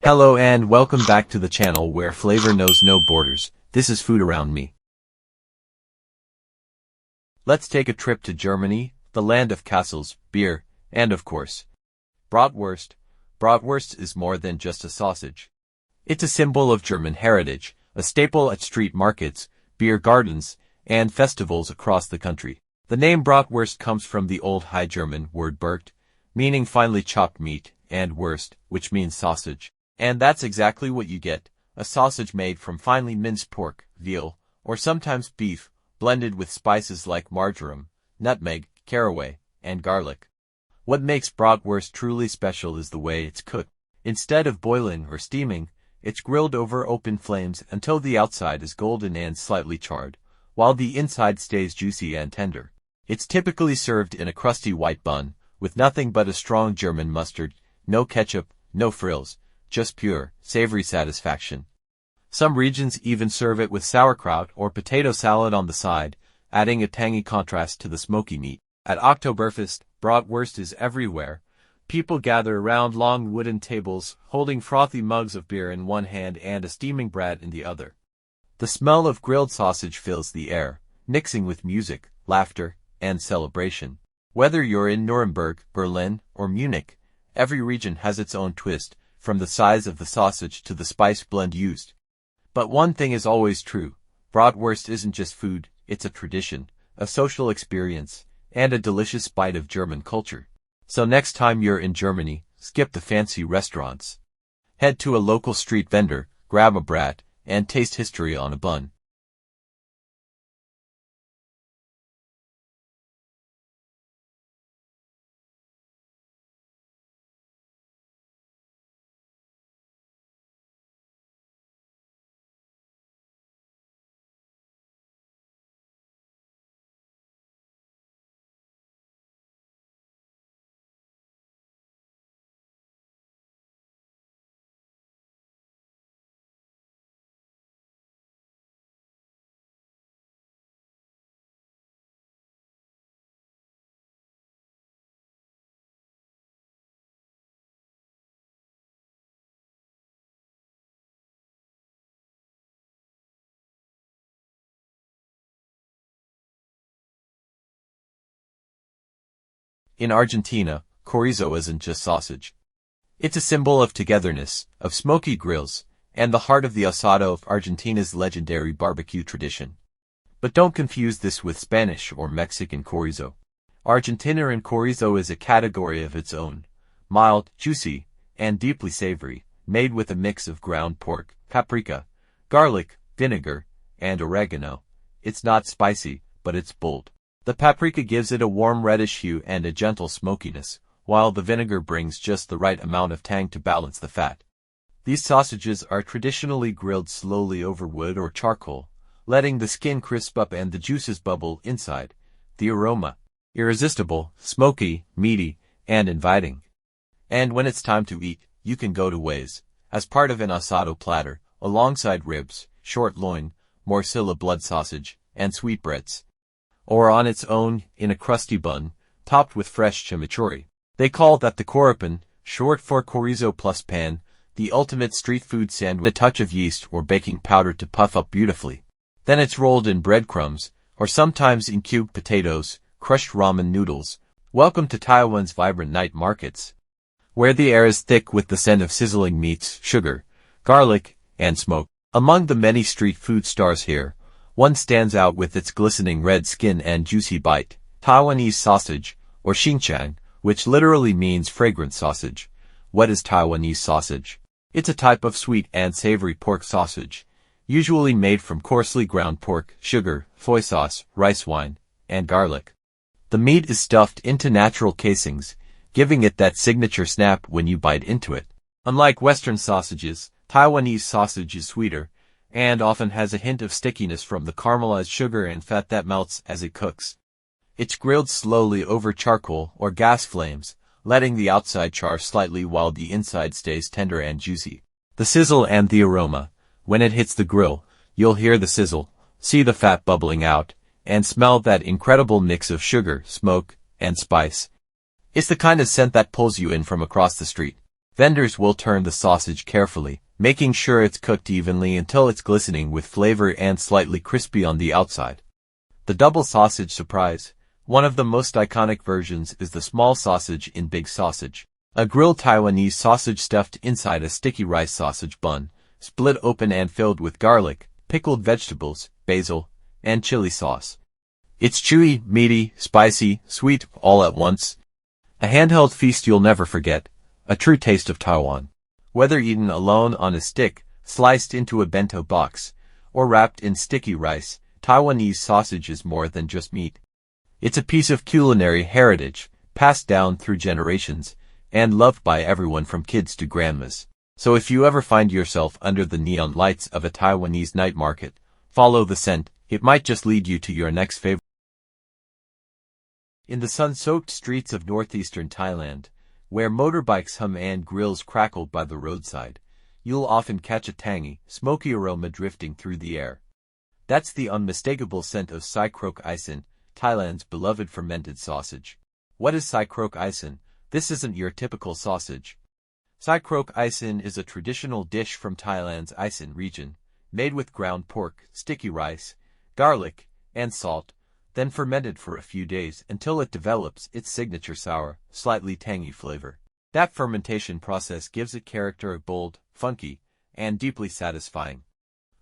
Hello and welcome back to the channel where flavor knows no borders. This is Food Around Me. Let's take a trip to Germany, the land of castles, beer, and of course, bratwurst. Bratwurst is more than just a sausage. It's a symbol of German heritage, a staple at street markets, beer gardens, and festivals across the country. The name bratwurst comes from the Old High German word Burt, meaning finely chopped meat, and Wurst, which means sausage. And that's exactly what you get, a sausage made from finely minced pork, veal, or sometimes beef, blended with spices like marjoram, nutmeg, caraway, and garlic. What makes bratwurst truly special is the way it's cooked. Instead of boiling or steaming, it's grilled over open flames until the outside is golden and slightly charred, while the inside stays juicy and tender. It's typically served in a crusty white bun, with nothing but a strong German mustard, no ketchup, no frills, just pure, savory satisfaction. Some regions even serve it with sauerkraut or potato salad on the side, adding a tangy contrast to the smoky meat. At Oktoberfest, bratwurst is everywhere. People gather around long wooden tables, holding frothy mugs of beer in one hand and a steaming brat in the other. The smell of grilled sausage fills the air, mixing with music, laughter, and celebration. Whether you're in Nuremberg, Berlin, or Munich, every region has its own twist, from the size of the sausage to the spice blend used. But one thing is always true, bratwurst isn't just food, it's a tradition, a social experience, and a delicious bite of German culture. So next time you're in Germany, skip the fancy restaurants. Head to a local street vendor, grab a brat, and taste history on a bun. In Argentina, chorizo isn't just sausage. It's a symbol of togetherness, of smoky grills, and the heart of the asado of Argentina's legendary barbecue tradition. But don't confuse this with Spanish or Mexican chorizo. Argentinian chorizo is a category of its own, mild, juicy, and deeply savory, made with a mix of ground pork, paprika, garlic, vinegar, and oregano. It's not spicy, but it's bold. The paprika gives it a warm reddish hue and a gentle smokiness, while the vinegar brings just the right amount of tang to balance the fat. These sausages are traditionally grilled slowly over wood or charcoal, letting the skin crisp up and the juices bubble inside. The aroma, irresistible, smoky, meaty, and inviting. And when it's time to eat, you can go to ways, as part of an asado platter, alongside ribs, short loin, morcilla blood sausage, and sweetbreads. Or on its own, in a crusty bun, topped with fresh chimichurri. They call that the choripan, short for chorizo plus pan, the ultimate street food sandwich with a touch of yeast or baking powder to puff up beautifully. Then it's rolled in breadcrumbs, or sometimes in cubed potatoes, crushed ramen noodles. Welcome to Taiwan's vibrant night markets, where the air is thick with the scent of sizzling meats, sugar, garlic, and smoke. Among the many street food stars here, one stands out with its glistening red skin and juicy bite, Taiwanese sausage, or xinqiang, which literally means fragrant sausage. What is Taiwanese sausage? It's a type of sweet and savory pork sausage, usually made from coarsely ground pork, sugar, soy sauce, rice wine, and garlic. The meat is stuffed into natural casings, giving it that signature snap when you bite into it. Unlike Western sausages, Taiwanese sausage is sweeter, and often has a hint of stickiness from the caramelized sugar and fat that melts as it cooks. It's grilled slowly over charcoal or gas flames, letting the outside char slightly while the inside stays tender and juicy. The sizzle and the aroma. When it hits the grill, you'll hear the sizzle, see the fat bubbling out, and smell that incredible mix of sugar, smoke, and spice. It's the kind of scent that pulls you in from across the street. Vendors will turn the sausage carefully, making sure it's cooked evenly until it's glistening with flavor and slightly crispy on the outside. The double sausage surprise. One of the most iconic versions is the small sausage in big sausage. A grilled Taiwanese sausage stuffed inside a sticky rice sausage bun, split open and filled with garlic, pickled vegetables, basil, and chili sauce. It's chewy, meaty, spicy, sweet, all at once. A handheld feast you'll never forget. A true taste of Taiwan. Whether eaten alone on a stick, sliced into a bento box, or wrapped in sticky rice, Taiwanese sausage is more than just meat. It's a piece of culinary heritage, passed down through generations, and loved by everyone from kids to grandmas. So if you ever find yourself under the neon lights of a Taiwanese night market, follow the scent. It might just lead you to your next favorite. In the sun-soaked streets of northeastern Thailand, where motorbikes hum and grills crackle by the roadside, you'll often catch a tangy, smoky aroma drifting through the air. That's the unmistakable scent of Sai Krok Isen, Thailand's beloved fermented sausage. What is Sai Krok Isen? This isn't your typical sausage. Sai Krok Isen is a traditional dish from Thailand's Isen region, made with ground pork, sticky rice, garlic, and salt, then fermented for a few days until it develops its signature sour, slightly tangy flavor. That fermentation process gives it character of bold, funky, and deeply satisfying.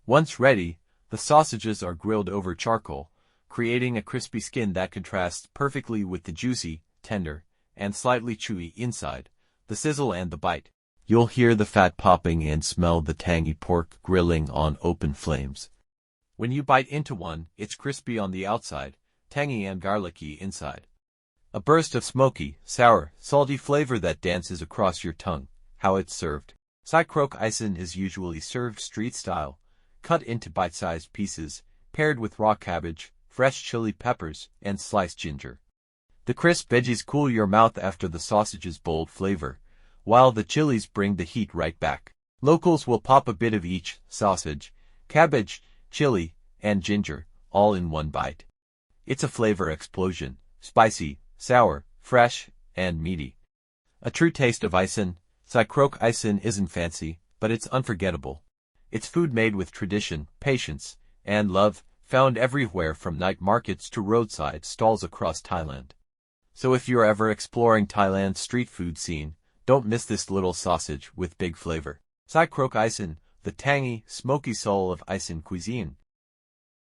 Once ready, the sausages are grilled over charcoal, creating a crispy skin that contrasts perfectly with the juicy, tender, and slightly chewy inside, the sizzle and the bite. You'll hear the fat popping and smell the tangy pork grilling on open flames. When you bite into one, it's crispy on the outside, tangy and garlicky inside. A burst of smoky, sour, salty flavor that dances across your tongue. How it's served. Sai Krok Isen is usually served street-style, cut into bite-sized pieces, paired with raw cabbage, fresh chili peppers, and sliced ginger. The crisp veggies cool your mouth after the sausage's bold flavor, while the chilies bring the heat right back. Locals will pop a bit of each, sausage, cabbage, chili, and ginger, all in one bite. It's a flavor explosion, spicy, sour, fresh, and meaty. A true taste of Isen. Sai Krok Isen isn't fancy, but it's unforgettable. It's food made with tradition, patience, and love, found everywhere from night markets to roadside stalls across Thailand. So if you're ever exploring Thailand's street food scene, don't miss this little sausage with big flavor. Sai Krok Isen, the tangy, smoky soul of Isen cuisine.